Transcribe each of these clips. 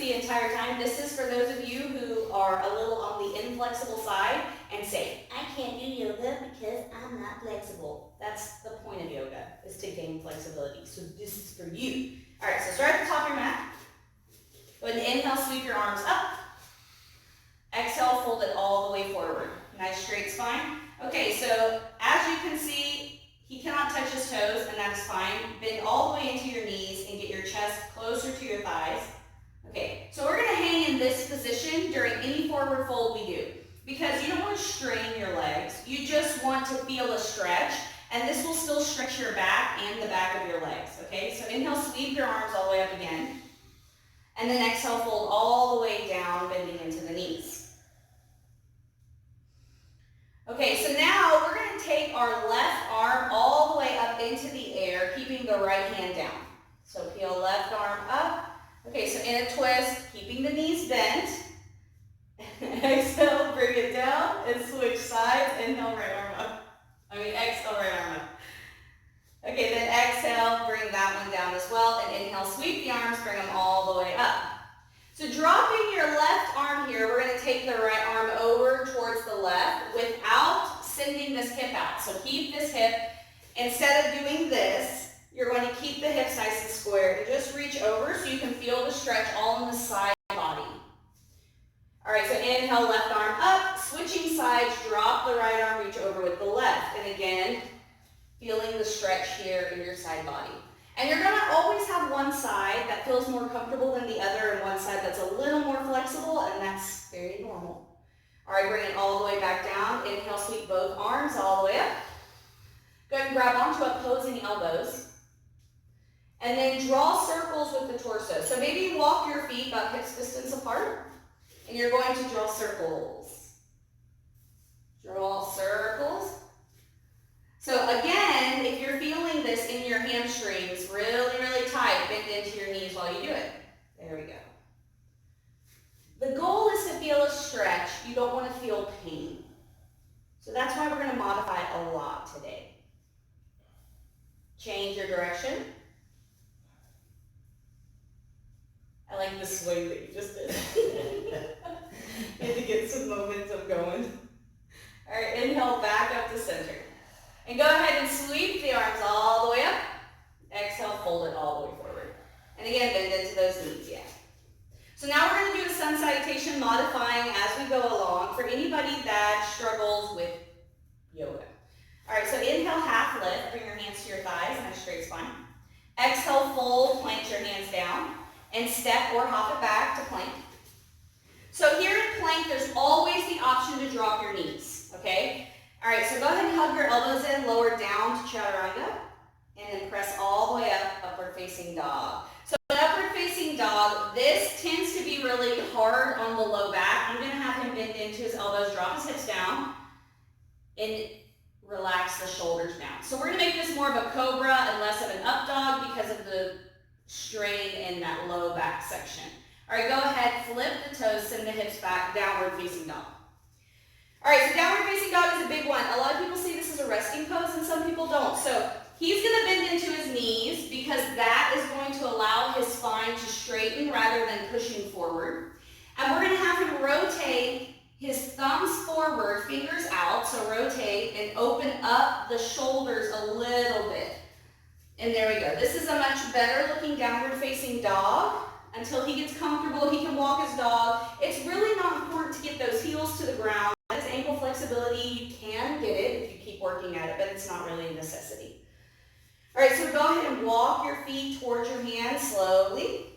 the entire time. This is for those of you who are a little on the inflexible side and say, I can't do yoga because I'm not flexible. That's the point of yoga, is to gain flexibility. So this is for you. All right, so start at the top of your mat. Go ahead and inhale, sweep your arms up. Exhale, fold it all the way forward. Nice straight spine. Okay, so as you can see, he cannot touch his toes, and that's fine. Bend all the way into your knees and get your chest closer to your thighs. Okay, so we're gonna hang in this position during any forward fold we do, because you don't want to strain your legs. You just want to feel a stretch, and this will still stretch your back and the back of your legs, okay? So inhale, sweep your arms all the way up again, and then exhale, fold all the way down, bending into the knees. Okay, so now we're going to take our left arm all the way up into the air, keeping the right hand down. So peel left arm up. Okay, so in a twist, keeping the knees bent. Exhale, bring it down, and switch sides. Inhale, right arm up. Exhale, right arm up. Okay, then exhale, bring that one down as well, and inhale, sweep the arms, bring them all the way up. So dropping your left arm here, we're going to take the right arm over towards the left without sending this hip out. So keep this hip. Instead of doing this, you're going to keep the hips nice and square and just reach over so you can feel the stretch all in the side body. All right, so inhale, left arm up, switching sides, drop the right arm, reach over with the left. And again, feeling the stretch here in your side body. And you're going to always have one side that feels more comfortable than the other and one side that's a little more flexible, and that's very normal. All right, bring it all the way back down. Inhale, sweep both arms all the way up. Go ahead and grab onto opposing elbows. And then draw circles with the torso. So maybe walk your feet about hips distance apart, and you're going to draw circles. Draw circles. So again, if you're feeling this in your hamstrings really, really tight, bend into your knees while you do it. There we go. The goal is to feel a stretch. You don't want to feel pain. So that's why we're going to modify a lot today. Change your direction. I like the swing that you just did. You had to get some momentum going. All right, inhale back up to center. And go ahead and sweep the arms all the way up. Exhale, fold it all the way forward. And again, bend into those knees, yeah. So now we're going to do the sun salutation, modifying as we go along for anybody that struggles with yoga. All right, so inhale, half lift. Bring your hands to your thighs, nice straight spine. Exhale, fold, plant your hands down, and step or hop it back to plank. So here in plank, there's always the option to drop your knees, okay? All right, so go ahead and hug your elbows in, lower down to chaturanga, and then press all the way up, upward facing dog. So in upward facing dog, this tends to be really hard on the low back. I'm going to have him bend into his elbows, drop his hips down, and relax the shoulders down. So we're going to make this more of a cobra and less of an up dog because of the strain in that low back section. All right, go ahead, flip the toes, send the hips back, downward facing dog. All right, so downward facing dog is a big one. A lot of people see this as a resting pose and some people don't. So he's going to bend into his knees because that is going to allow his spine to straighten rather than pushing forward. And we're going to have him rotate his thumbs forward, fingers out, so rotate and open up the shoulders a little bit. And there we go. This is a much better looking downward facing dog. Until he gets comfortable, he can walk his dog. It's really not important to get those heels to the ground. That is ankle flexibility. You can get it if you keep working at it, but it's not really a necessity. All right, so go ahead and walk your feet towards your hands slowly.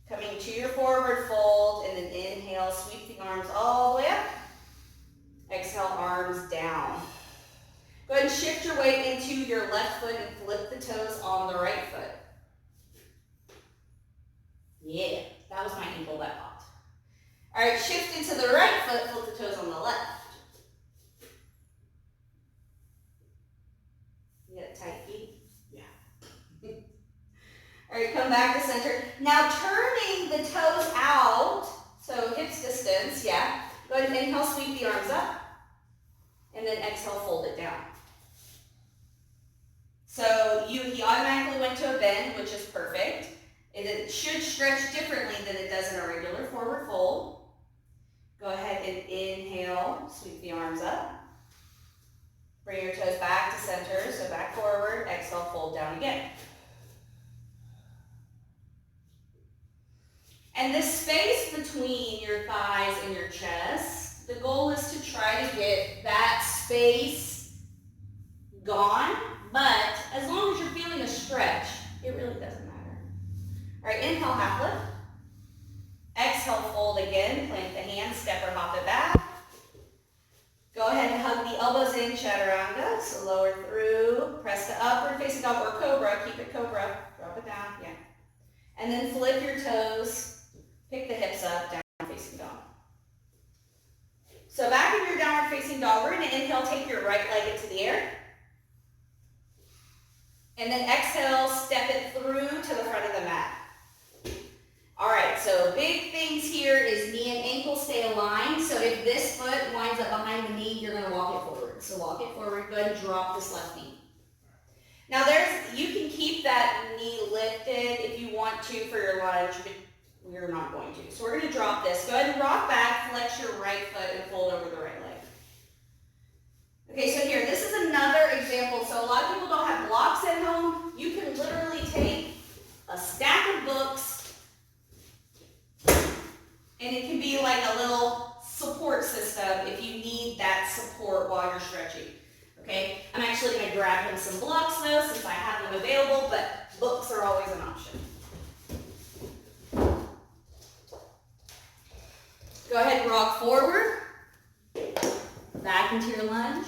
Coming to your forward fold, and then inhale, sweep the arms all the way up. Exhale, arms down. Go ahead and shift your weight into your left foot and flip the toes on the right foot. Yeah, that was my ankle that popped. All right, shift into the right foot, flip the toes on the left. You got tight feet? Yeah. All right, come back to center. Now turning the toes out, so hips distance, yeah. Go ahead and inhale, sweep the arms up. And then exhale, fold it down. So he automatically went to a bend, which is perfect. It should stretch differently than it does in a regular forward fold. Go ahead and inhale, sweep the arms up. Bring your toes back to center, so back forward, exhale, fold down again. And this space between your thighs and your chest, the goal is to try to get that space gone, but as long as you're feeling a stretch, it really doesn't matter. All right, inhale, half lift. Exhale, fold again, plant the hands, step or hop it back. Go ahead and hug the elbows in, chaturanga, so lower through, press to upward facing dog or cobra, keep it cobra, drop it down, yeah. And then flip your toes, pick the hips up, downward facing dog. So back in your downward facing dog, we're gonna inhale, take your right leg into the air. And then exhale, step it through to the front of the mat. All right, so big things here is knee and ankle stay aligned. So if this foot winds up behind the knee, you're gonna walk it forward. So walk it forward, go ahead and drop this left knee. Now you can keep that knee lifted if you want to for your lunge, but we're not going to. So we're gonna drop this. Go ahead and rock back, flex your right foot and fold over the right leg. Okay, so here, this is another example. So a lot of people don't have blocks at home. You can literally take a stack of books, and it can be like a little support system if you need that support while you're stretching. Okay, I'm actually going to grab him some blocks though since I have them available, but books are always an option. Go ahead and rock forward, back into your lunge,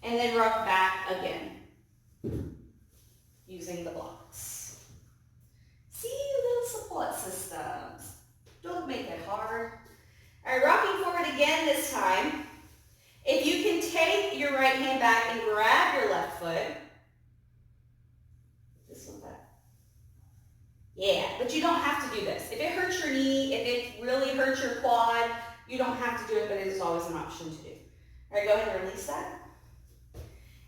and then rock back again using the blocks. See, little support systems. Don't make it hard. All right, rocking forward again this time. If you can take your right hand back and grab your left foot. This one back. Yeah, but you don't have to do this. If it hurts your knee, if it really hurts your quad, you don't have to do it, but it is always an option to do. All right, go ahead and release that.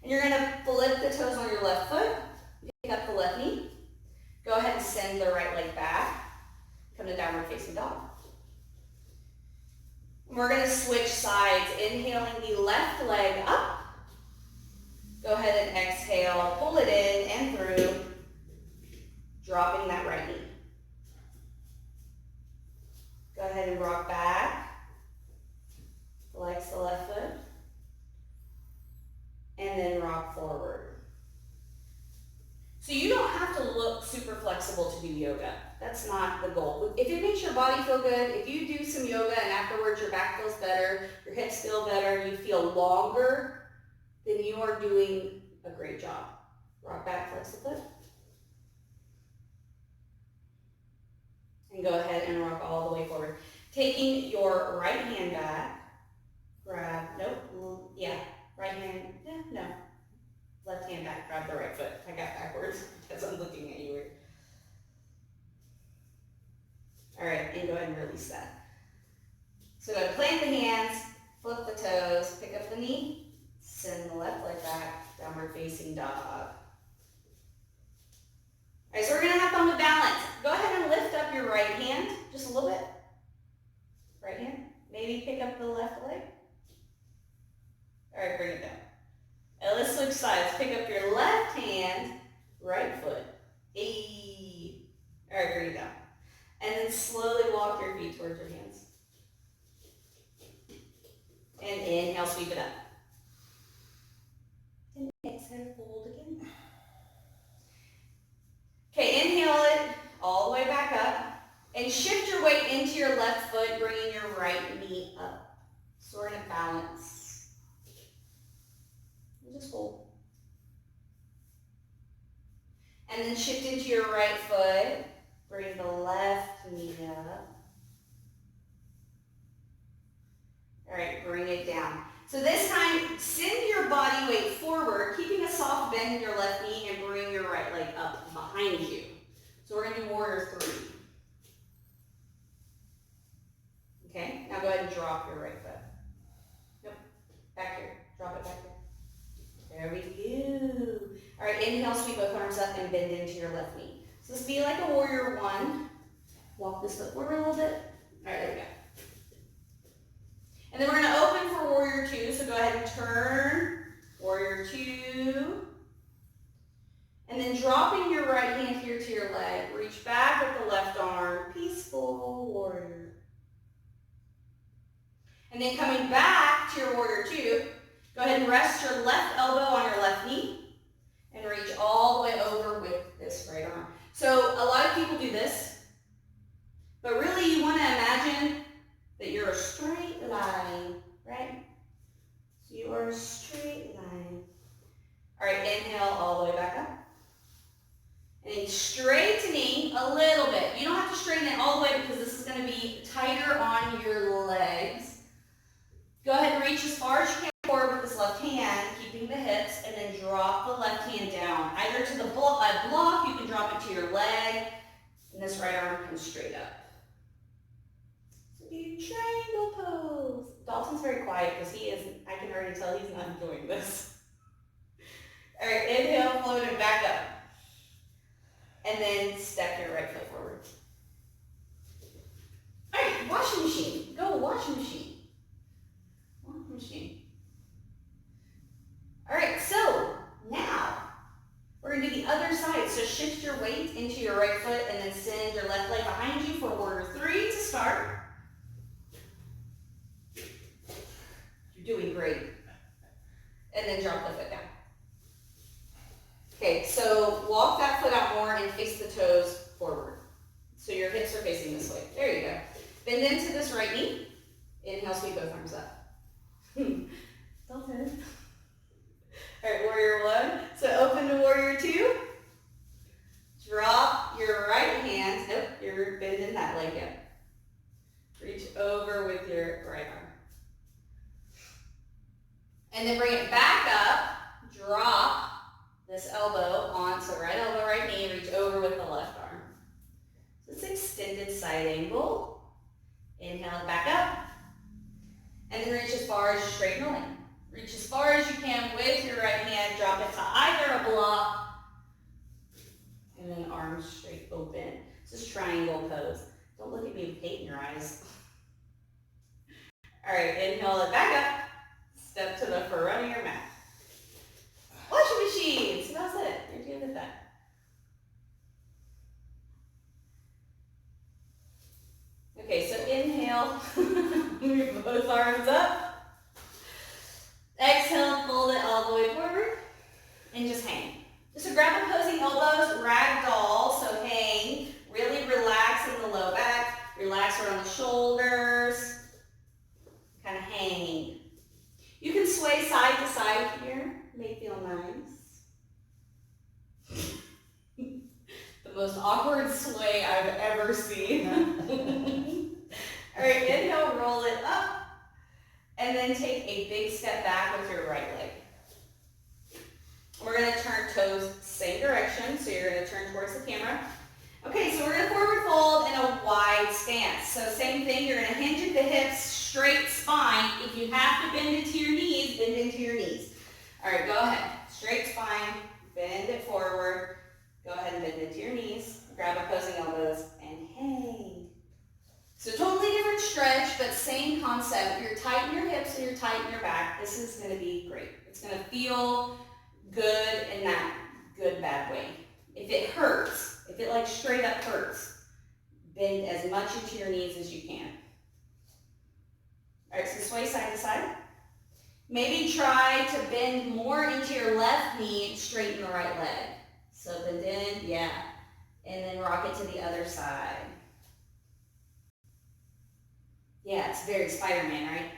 And you're gonna flip the toes on your left foot, pick up the left knee. Go ahead and send the right leg back. Come to downward facing dog. We're going to switch sides, inhaling the left leg up. Go ahead and exhale, pull it in and through, dropping that right knee. Go ahead and rock back, flex the left foot, and then rock forward. So you don't have to look super flexible to do yoga. That's not the goal. If it makes your body feel good, if you do some yoga and afterwards your back feels better, your hips feel better, you feel longer, then you are doing a great job. Rock back, flex the foot. And go ahead and rock all the way forward. Taking your right hand back, grab, nope, yeah, right hand, yeah, no. Left hand back, grab the right foot. I got backwards because I'm looking at you weird. All right, and go ahead and release that. So go plant the hands, flip the toes, pick up the knee, send the left leg back, downward facing dog. All right, so we're gonna have fun with balance. Go ahead and lift up your right hand, just a little bit. Right hand, maybe pick up the left leg. All right, bring it down. Now let's switch sides. Pick up your left hand, right foot. Hey. All right, bring it down. And then slowly walk your feet towards your hands. And inhale, sweep it up. And exhale, fold again. Okay, inhale it all the way back up. And shift your weight into your left foot, bringing your right knee up. So we're in a balance. Just hold. And then shift into your right foot. Bring the left knee up. All right, bring it down. So this time, send your body weight forward, keeping a soft bend in your left knee, and bring your right leg up behind you. So we're going to do warrior 3. Okay, now go ahead and drop your right foot. Nope, back here. Drop it back here. There we go. All right, inhale. inhale, sweep both arms up and bend into your left knee. So this be like a warrior one. Walk this foot forward a little bit. All right, there we go. And then we're going to open for warrior two. So go ahead and turn, warrior two. And then dropping your right hand here to your leg, reach back with the left arm, peaceful warrior. And then coming back to your warrior two, go ahead and rest your left elbow on your left knee and reach all the way over with this right arm. So a lot of people do this, but really you want to imagine that you're a straight line, right? So you are a straight line. All right, inhale all the way back up. And then straightening a little bit. You don't have to straighten it all the way because this is going to be tighter on your legs. Go ahead and reach as far as you can forward with this left hand, keeping the hips, and then drop the left hand down. Either to the block, you can drop it to your leg, and this right arm comes straight up. So do triangle pose. Dalton's very quiet because I can already tell he's not enjoying this. All right, inhale, float it back up. And then step your right foot forward. All right, washing machine. Go washing machine. Washing machine. All right, so now we're going to do the other side. So shift your weight into your right foot and then send your left leg behind you for warrior three to start. You're doing great. And then drop the foot down. Okay, so walk that foot out more and face the toes forward. So your hips are facing this way. There you go. Bend into this right knee. Inhale, sweep both arms up. Dalton. All right, warrior one. So open to warrior two. Drop your right hand. Nope, you're bending that leg up. Reach over with your right arm. And then bring it back up. Drop this elbow onto right elbow, right knee, reach over with the left arm. So it's extended side angle. Inhale it back up. And then reach as far as you straighten the leg. Reach as far as you can with your right hand. Drop it to either a block. And then arms straight open. This is triangle pose. Don't look at me with hate in your eyes. All right, inhale it back up. Step to the front of your mat. Washing machine. So that's it. You're good at that. Okay, so inhale. Move both arms up. Exhale, fold it all the way forward. And just hang. Just grab opposing elbows, ragdoll. So hang. Really relax in the low back. Relax around the shoulders. Kind of hang. You can sway side to side here. May feel nice. The most awkward sway I've ever seen. All right, inhale, roll it up. And then take a big step back with your right leg. We're going to turn toes same direction. So you're going to turn towards the camera. Okay, so we're going to forward fold in a wide stance. So same thing, you're going to hinge at the hips, straight spine. If you have to bend into your knees, bend into your knees. All right, go ahead. Straight spine, bend it forward. Go ahead and bend into your knees. Grab opposing elbows and hang. So totally different stretch, but same concept. You're tight in your hips and you're tight in your back. This is going to be great. It's going to feel good in that good, bad way. If it hurts, if it like straight up hurts, bend as much into your knees as you can. All right, so sway side to side. Maybe try to bend more into your left knee and straighten the right leg. So bend in, yeah. And then rock it to the other side. Yeah, it's very Spider-Man, right?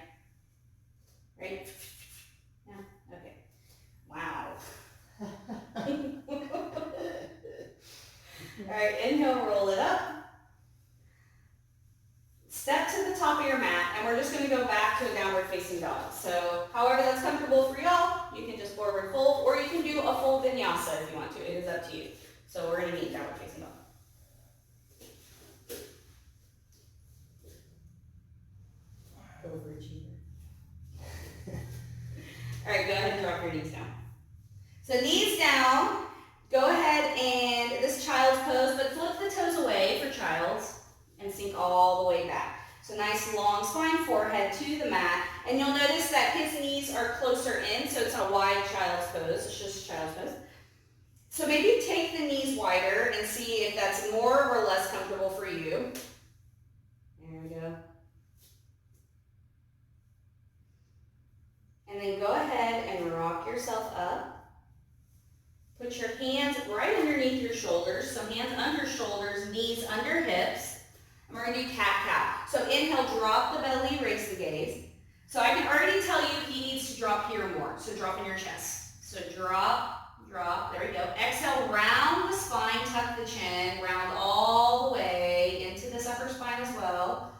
Right? Yeah, okay. Wow. All right, inhale, roll it up. Step to the top of your mat, and we're just going to go back to a downward facing dog. So however that's comfortable for y'all, you can just forward fold, or you can do a full vinyasa if you want to. It is up to you. So we're going to meet downward facing dog. Overachiever. All right, go ahead and drop your knees down. So knees down, nice long spine, forehead to the mat. And you'll notice that his knees are closer in, so it's a wide child's pose. It's just child's pose. So maybe take the knees wider and see if that's more or less comfortable for you. There we go. And then go ahead and rock yourself up. Put your hands right underneath your shoulders. So hands under shoulders, knees under hips. And we're going to do cat-cow. So inhale, drop the belly, raise the gaze. So I can already tell you he needs to drop here more. So drop in your chest. So drop, drop. There we go. Exhale, round the spine, tuck the chin, round all the way into this upper spine as well.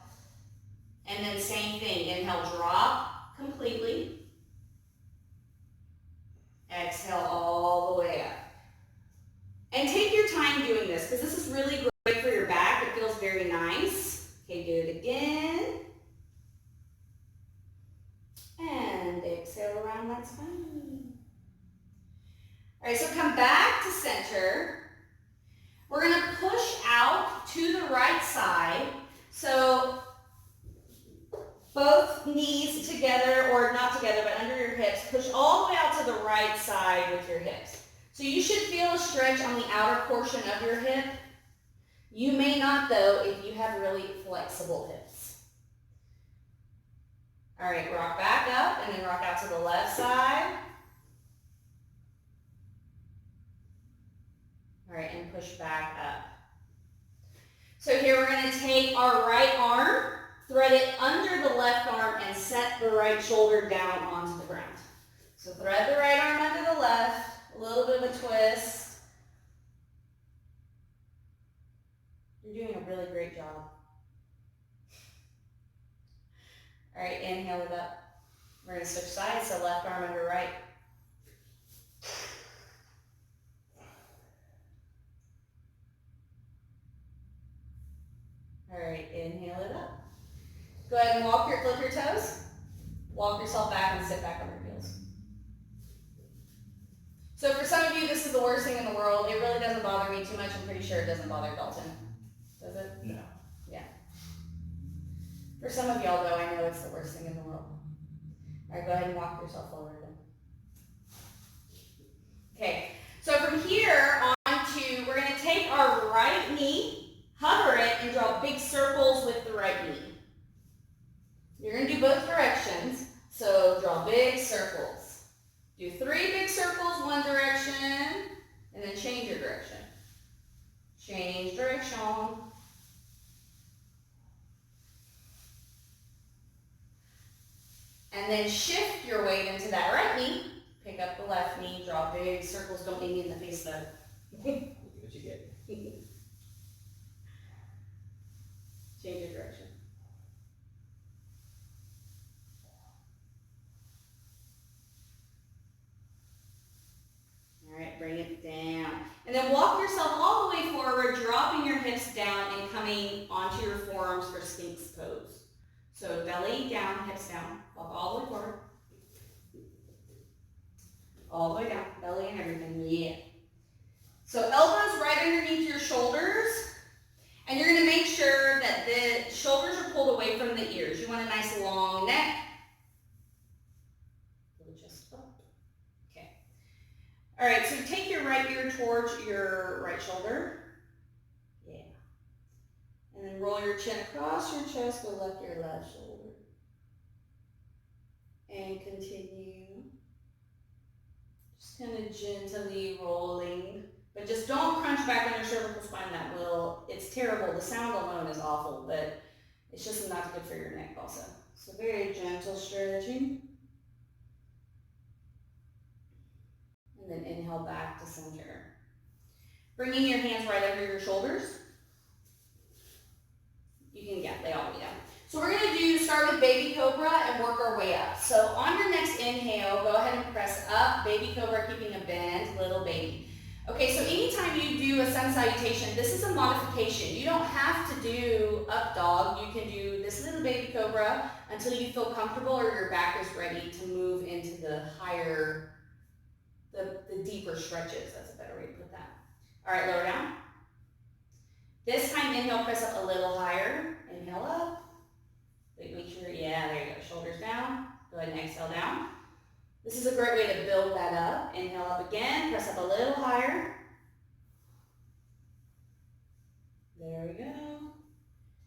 And then same thing. Inhale, drop completely. Exhale all the way up. And take your time doing this because this is really great for your back. It feels very nice. Okay, do it again. And exhale around that spine. All right, so come back to center. We're going to push out to the right side. So both knees together, or not together, but under your hips. Push all the way out to the right side with your hips. So you should feel a stretch on the outer portion of your hip. You may not, though, if you have really flexible hips. All right, rock back up and then rock out to the left side. All right, and push back up. So here we're going to take our right arm, thread it under the left arm, and set the right shoulder down onto the ground. So thread the right arm under the left, a little bit of a twist. You're doing a really great job. All right, inhale it up. We're going to switch sides, so left arm under right. All right, inhale it up. Go ahead and flip your toes. Walk yourself back and sit back on your heels. So for some of you, this is the worst thing in the world. It really doesn't bother me too much. I'm pretty sure it doesn't bother Dalton. Does it? No. Yeah. For some of y'all, though, I know it's the worst thing in the world. All right, go ahead and walk yourself forward. Okay, so from here on to, we're going to take our right knee, hover it, and draw big circles with the right knee. You're going to do both directions, so draw big circles. Do 3 big circles one direction, and then change your direction. Change direction. And then shift your weight into that right knee. Pick up the left knee, draw big circles. Don't hit me in the face though. Look at what you get. Change your direction. All right, bring it down. And then walk yourself all the way forward, dropping your hips down and coming onto your forearms for Sphinx pose. So belly down, hips down. Walk all the way forward. All the way down, belly and everything, yeah. So elbows right underneath your shoulders. And you're going to make sure that the shoulders are pulled away from the ears. You want a nice long neck. Pull the chest up. Okay. All right, so take your right ear towards your right shoulder. Yeah. And then roll your chin across your chest, go left your left shoulder. And continue. Just kind of gently rolling. But just don't crunch back on your cervical spine. It's terrible. The sound alone is awful, but it's just not good for your neck also. So very gentle stretching. And then inhale back to center. Bringing your hands right under your shoulders. You can lay all the way down. So we're going to start with baby cobra and work our way up. So on your next inhale, go ahead and press up, baby cobra, keeping a bend, little baby. Okay, so anytime you do a sun salutation, this is a modification. You don't have to do up dog. You can do this little baby cobra until you feel comfortable or your back is ready to move into the higher, the deeper stretches. That's a better way to put that. All right, lower down. This time, inhale, press up a little higher. Inhale up. Yeah, there you go. Shoulders down. Go ahead and exhale down. This is a great way to build that up. Inhale up again. Press up a little higher. There we go.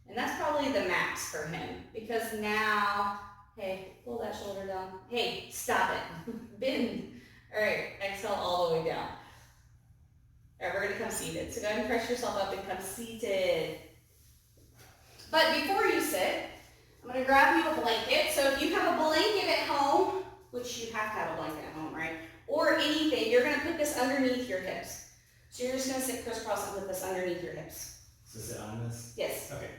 And that's probably the max for him because now, hey, pull that shoulder down. Hey, stop it. Bend. All right, exhale all the way down. All right, we're going to come seated. So go ahead and press yourself up and come seated. But before you sit, I'm going to grab you a blanket. So if you have a blanket at home, which you have to have a blanket at home, right? Or anything, you're going to put this underneath your hips. So you're just going to sit crisscross and put this underneath your hips. So sit on this? Yes. Okay.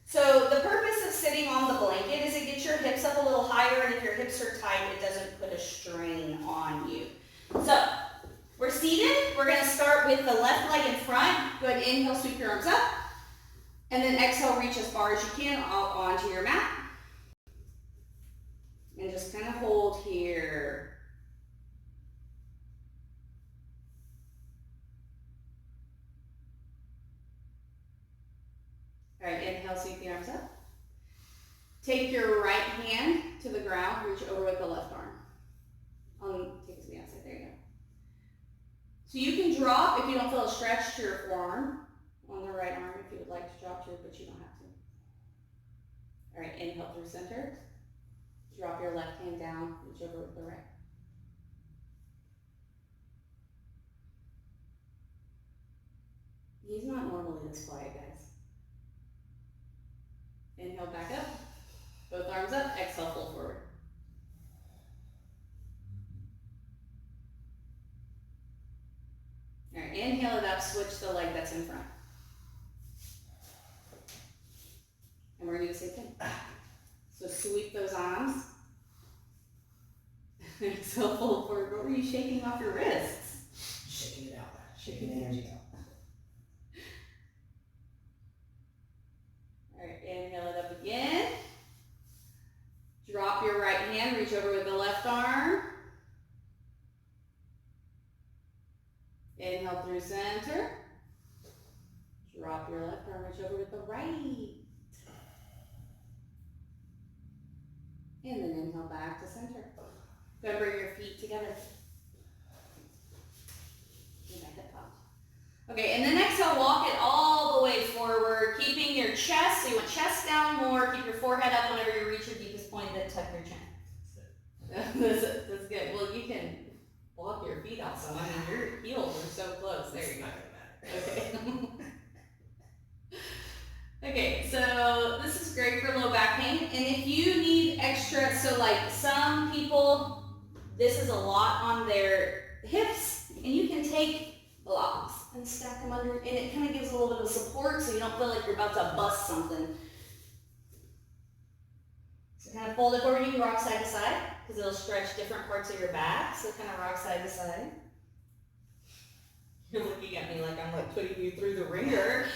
So the purpose of sitting on the blanket is it gets your hips up a little higher, and if your hips are tight, it doesn't put a strain on you. So we're seated. We're going to start with the left leg in front. Go ahead and inhale, sweep your arms up. And then exhale, reach as far as you can onto your mat. And just kind of hold here. All right, inhale, sweep the arms up. Take your right hand to the ground, reach over with the left arm. Take it to the outside, there you go. So you can drop if you don't feel a stretch to your forearm on the right arm if you would like to drop to it, but you don't have to. All right, inhale through center. Drop your left hand down, reach over with the right. He's not normally this quiet, guys. Inhale back up, both arms up, exhale, fold forward. All right, inhale it up, switch the leg that's in front. And we're gonna do the same thing. So sweep those arms. Exhale, fold forward. What were you shaking off your wrists? Shaking it out. Shaking the energy out. All right, inhale it up again. Drop your right hand, reach over with the left arm. Inhale through center. Drop your left arm, reach over with the right. And then inhale back to center. Go and bring your feet together. And my hip popped. Okay, and then exhale, walk it all the way forward, keeping your chest, so you want chest down more, keep your forehead up whenever you reach your deepest point, then tuck your chin. That's good. Well, you can walk your feet out some. I mean, your heels are so close. There you go. Okay. Okay, so this is great for low back pain. And if you need extra, so like some people, this is a lot on their hips, and you can take blocks and stack them under, and it kind of gives a little bit of support so you don't feel like you're about to bust something. So kind of fold it forward. You can rock side to side because it'll stretch different parts of your back. So kind of rock side to side. You're looking at me like I'm like putting you through the ringer.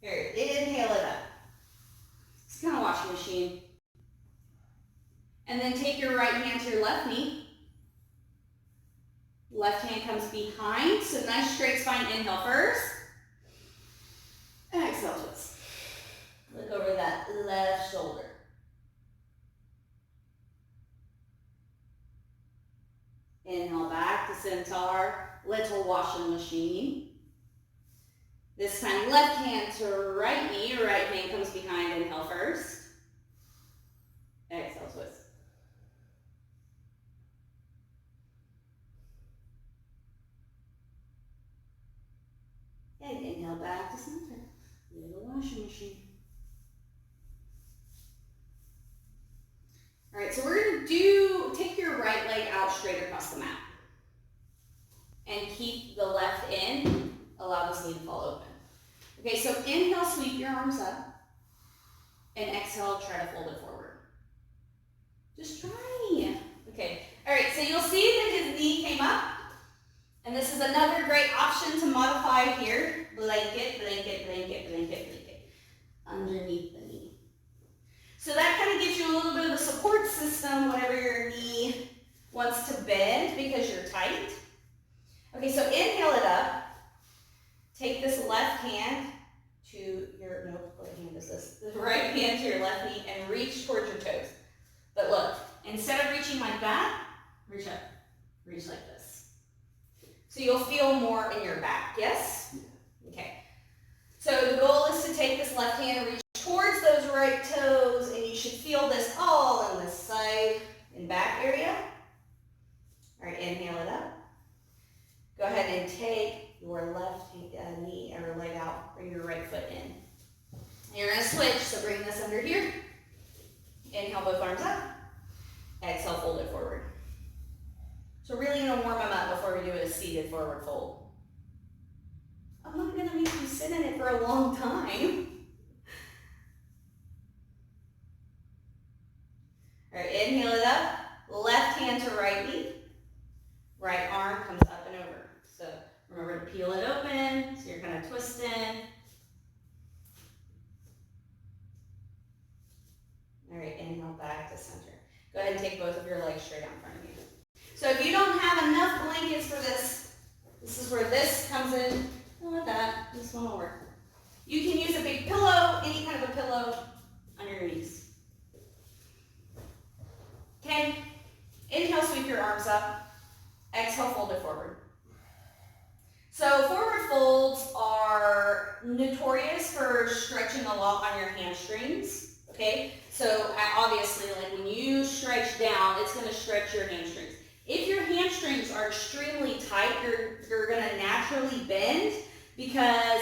Here, inhale it up. It's kind of washing machine. And then take your right hand to your left knee. Left hand comes behind, so nice straight spine. Inhale first. Exhale, twist. Look over that left shoulder. Inhale back to centaur, little washing machine. This time, left hand to right knee, right hand comes behind. Inhale first. Exhale, twist. And inhale back to center. Little washing machine. All right, so we're going to take your right leg out straight across the mat. And keep the left in. Allow this knee to fall open. Okay, so inhale, sweep your arms up. And exhale, try to fold it forward. Just try. Okay, all right, so you'll see that his knee came up. And this is another great option to modify here. Blanket, blanket, blanket, blanket, blanket. reaching like that, reach up, reach like this. So you'll feel more in your back, yes? Okay. So the goal is to take this left hand and reach towards those right toes, and you should feel this all on this side and back area. All right, inhale it up. Go ahead and take your left knee or leg out, bring your right foot in. You're gonna switch, so bring this under here. Inhale, both arms up. Exhale, fold it forward. So really gonna warm them up before we do a seated forward fold. I'm not gonna make you sit in it for a long time. All right, inhale it up. Left hand to right knee. Right arm comes up and over. So remember to peel it open, so you're kind of twisting. All right, inhale back to center. Go ahead and take both of your legs straight out in front of you. So if you don't have enough blankets for this, this is where this comes in. Don't let that, this one will work. You can use a big pillow, any kind of a pillow under your knees. Okay, inhale, sweep your arms up. Exhale, fold it forward. So forward folds are notorious for stretching a lot on your hamstrings, okay? So obviously, like when you stretch down, it's gonna stretch your hamstrings. If your hamstrings are extremely tight, you're gonna naturally bend because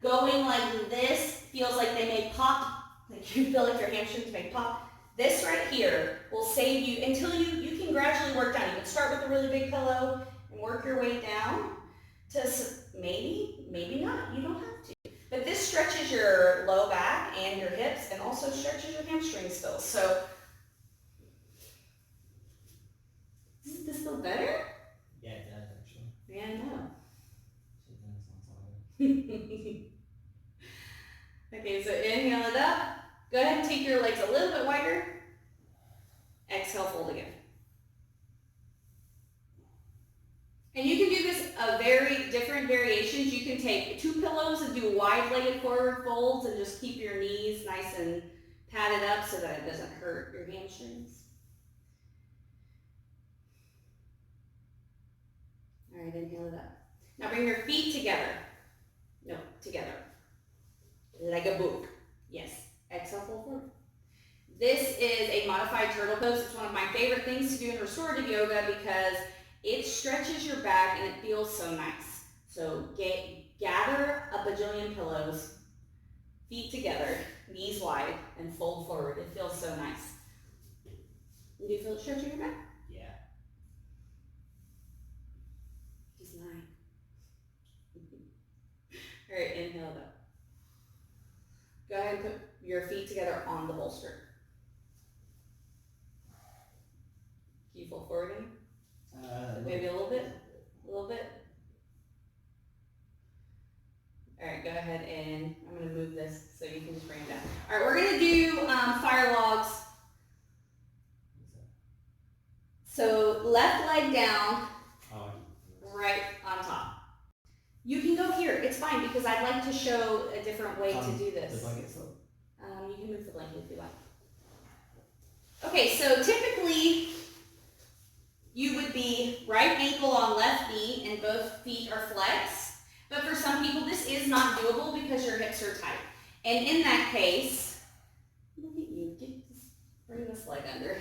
going like this feels like they may pop, like you feel like your hamstrings may pop. This right here will save you until you can gradually work down. You can start with a really big pillow and work your way down to maybe not, you don't have to. But this stretches your low back and your hips and also stretches your hamstrings still. So, does this feel better? Yeah, it does actually. Yeah, I know. Okay, so inhale it up. Go ahead and take your legs a little bit wider. Exhale, fold again. And you can do this very different variations. You can take 2 pillows and do wide-legged forward folds and just keep your knees nice and padded up so that it doesn't hurt your hamstrings. All right, inhale it up. Now bring your feet together. No, together. Like a book. Yes. Exhale, fold forward. This is a modified turtle pose. It's one of my favorite things to do in restorative yoga because it stretches your back and it feels so nice. So gather a bajillion pillows, feet together, knees wide, and fold forward. It feels so nice. Do you feel it stretching your back? Yeah. He's 9. All right, inhale it up. Go ahead and put your feet together on the bolster. Can you fold forward in? Maybe a little bit? A little bit? All right, go ahead and I'm going to move this so you can just bring it down. All right, we're going to do fire logs. So left leg down, right on top. You can go here, it's fine because I'd like to show a different way to do this. The blanket slope? You can move the blanket if you like. Okay, so typically you would be right ankle on left knee and both feet are flexed. But for some people this is not doable because your hips are tight. And in that case, look at you, bring this leg under.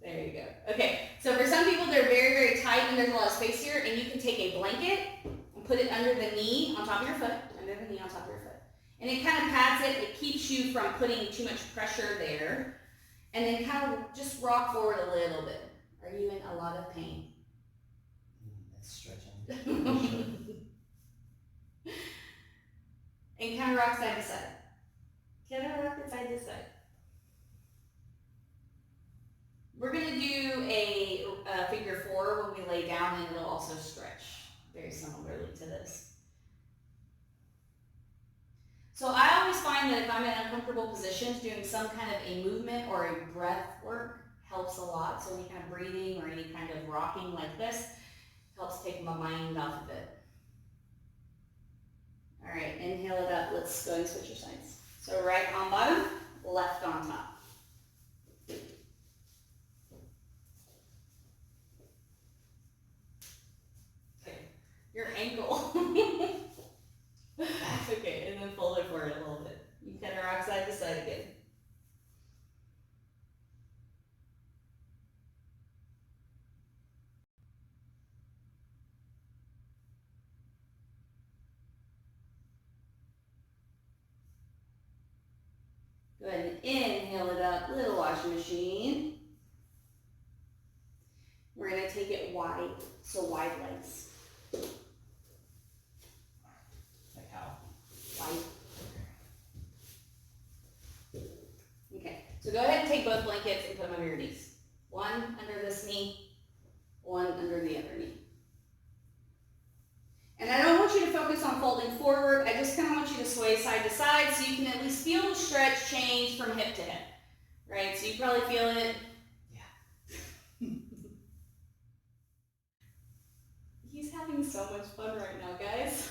There you go. Okay, so for some people they're very, very tight and there's a lot of space here, and you can take a blanket and put it under the knee on top of your foot, under the knee on top of your foot. And it kind of pads it, it keeps you from putting too much pressure there. And then kind of just rock forward a little bit. Are you in a lot of pain? That's stretching. And kind of rock side to side. Kind of rock it side to side. We're going to do a figure 4 when we lay down, and it'll also stretch very similarly to this. So I always find that if I'm in uncomfortable positions, doing some kind of a movement or a breath work helps a lot. So any kind of breathing or any kind of rocking like this helps take my mind off of it. All right, inhale it up. Let's go and switch your sides. So right on bottom, left on top. Go ahead and inhale it up, little washing machine. We're going to take it wide, so wide legs. Like how? Wide. Okay, so go ahead and take both blankets and put them under your knees. One under this knee, one under the other knee. And I don't want you to focus on folding forward. I just kind of want you to sway side to side so you can at least feel the stretch change from hip to hip. Right? So you probably feel it. Yeah. He's having so much fun right now, guys.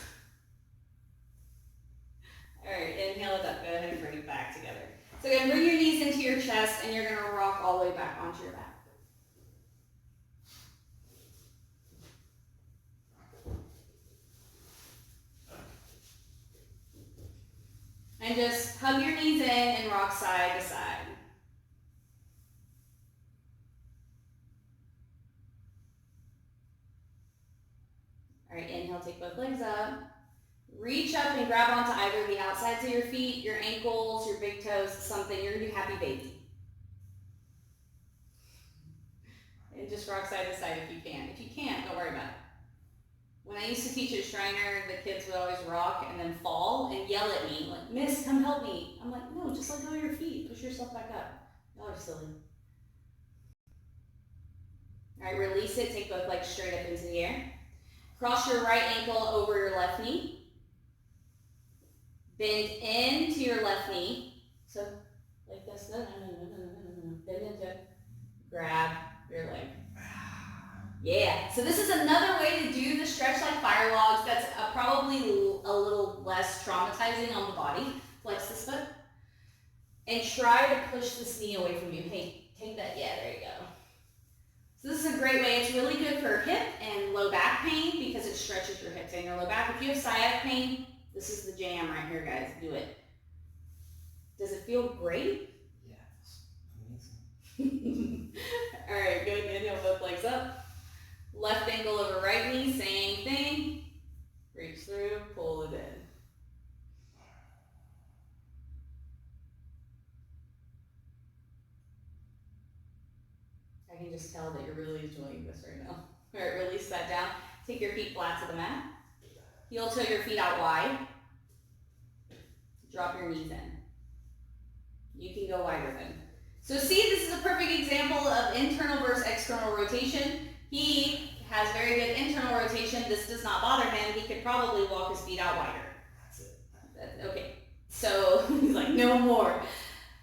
All right, inhale it up. Go ahead and bring it back together. So again, bring your knees into your chest and you're going to rock all the way back onto your back. And just hug your knees in and rock side to side. All right, inhale, take both legs up. Reach up and grab onto either the outsides of your feet, your ankles, your big toes, something. You're gonna do happy baby. And just rock side to side if you can. If you can't, don't worry about it. When I used to teach at Shriner, the kids would always rock and then fall and yell at me, like, Miss, come help me. I'm like, no, just let go of your feet. Push yourself back up. Y'all are silly. All right, release it. Take both legs straight up into the air. Cross your right ankle over your left knee. Bend into your left knee. So, like this. No. Bend into it. Grab your leg. Yeah, so this is another way to do the stretch like fire logs that's probably a little less traumatizing on the body. Flex this foot. And try to push this knee away from you. Hey, take that. Yeah, there you go. So this is a great way. It's really good for hip and low back pain because it stretches your hips and your low back. If you have sciatic pain, this is the jam right here, guys. Do it. Does it feel great? Yeah, it's amazing. All right, good. Inhale, both legs up. Left ankle over right knee, same thing. Reach through, pull it in. I can just tell that you're really enjoying this right now. All right, release that down. Take your feet flat to the mat. Heel toe your feet out wide. Drop your knees in. You can go wider then. So see, this is a perfect example of internal versus external rotation. He has very good internal rotation. This does not bother him. He could probably walk his feet out wider. That's it. Okay, so he's like, no more.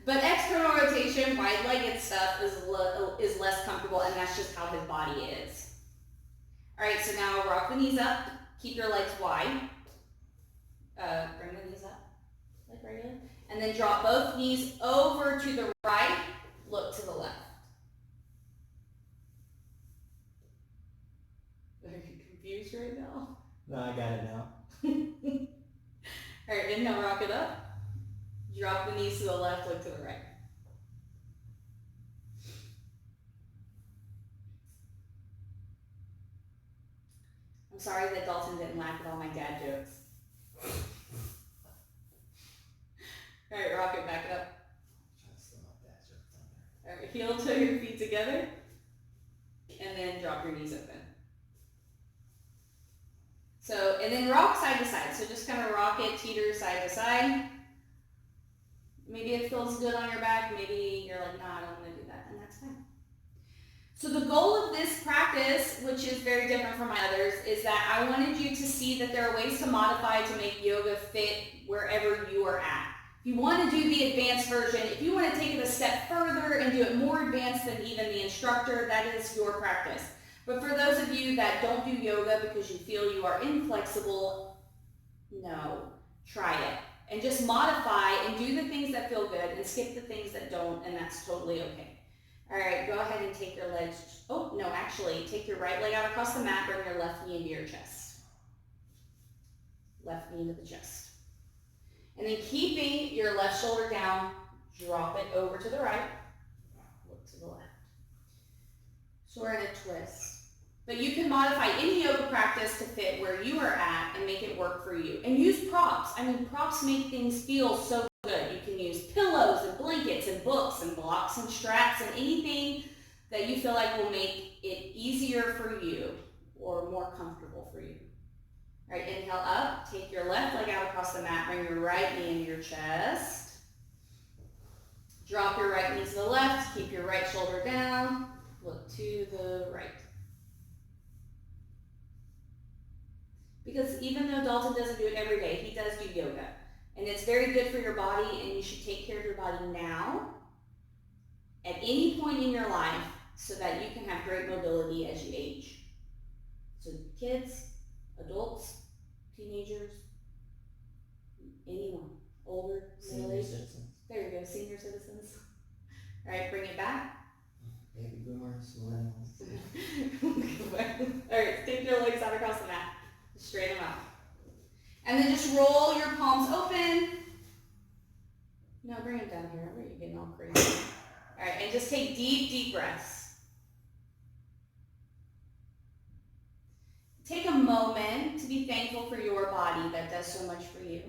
But external rotation, wide-legged stuff is less comfortable, and that's just how his body is. All right, so now rock the knees up. Keep your legs wide. Bring the knees up like regular. And then drop both knees over to the right. Look to the left. Are you confused right now? No, I got it now. All right, inhale, rock it up. Drop the knees to the left, look to the right. I'm sorry that Dalton didn't laugh at all my dad jokes. All right, rock it back up. Trying to slim up that joke down there. All right, heel toe your feet together. And then drop your knees open. So, and then rock side to side. So just kind of rock it, teeter side to side. Maybe it feels good on your back. Maybe you're like, no, I don't want to do that. And that's fine. So the goal of this practice, which is very different from my others, is that I wanted you to see that there are ways to modify to make yoga fit wherever you are at. If you want to do the advanced version, if you want to take it a step further and do it more advanced than even the instructor, that is your practice. But for those of you that don't do yoga because you feel you are inflexible, no, try it. And just modify and do the things that feel good and skip the things that don't, and that's totally okay. All right, go ahead and take your legs, take your right leg out across the mat, bring your left knee into your chest. Left knee into the chest. And then keeping your left shoulder down, drop it over to the right, look to the left. So we're in a twist. But you can modify any yoga practice to fit where you are at and make it work for you. And use props. I mean, props make things feel so good. You can use pillows and books and blocks and straps and anything that you feel like will make it easier for you or more comfortable for you. All right, inhale up, take your left leg out across the mat, bring your right knee into your chest. Drop your right knee to the left, keep your right shoulder down, look to the right. Because even though Dalton doesn't do it every day, he does do yoga. And it's very good for your body, and you should take care of your body now, at any point in your life, so that you can have great mobility as you age. So kids, adults, teenagers, anyone, older, middle Senior aged. citizens, There you go, senior citizens. All right, bring it back. baby boomers, millennials. All right, take your legs out across the mat. Straighten them out. And then just roll your palms open. No, bring them down here. Where are you getting all crazy? All right, and just take deep, deep breaths. Take a moment to be thankful for your body that does so much for you.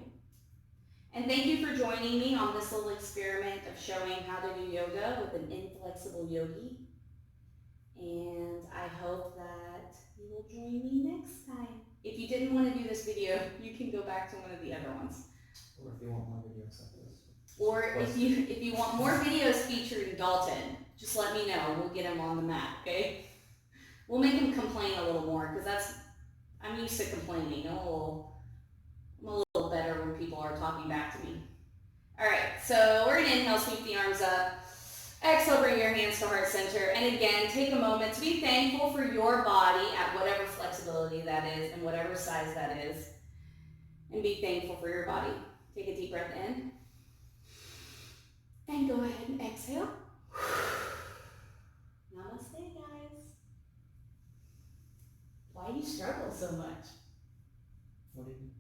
And thank you for joining me on this little experiment of showing how to do yoga with an inflexible yogi. And I hope that you will join me next time. If you didn't want to do this video, you can go back to one of the other ones. Or if you want more videos like this. Or if you want more videos featuring Dalton, just let me know. We'll get him on the mat, okay? We'll make him complain a little more, because I'm used to complaining. I'm a little better when people are talking back to me. All right, so we're gonna inhale, sweep the arms up. Exhale, bring your hands to heart center. And again, take a moment to be thankful for your body at whatever flexibility that is and whatever size that is. And be thankful for your body. Take a deep breath in. And go ahead and exhale. Namaste, guys. Why do you struggle so much? What do you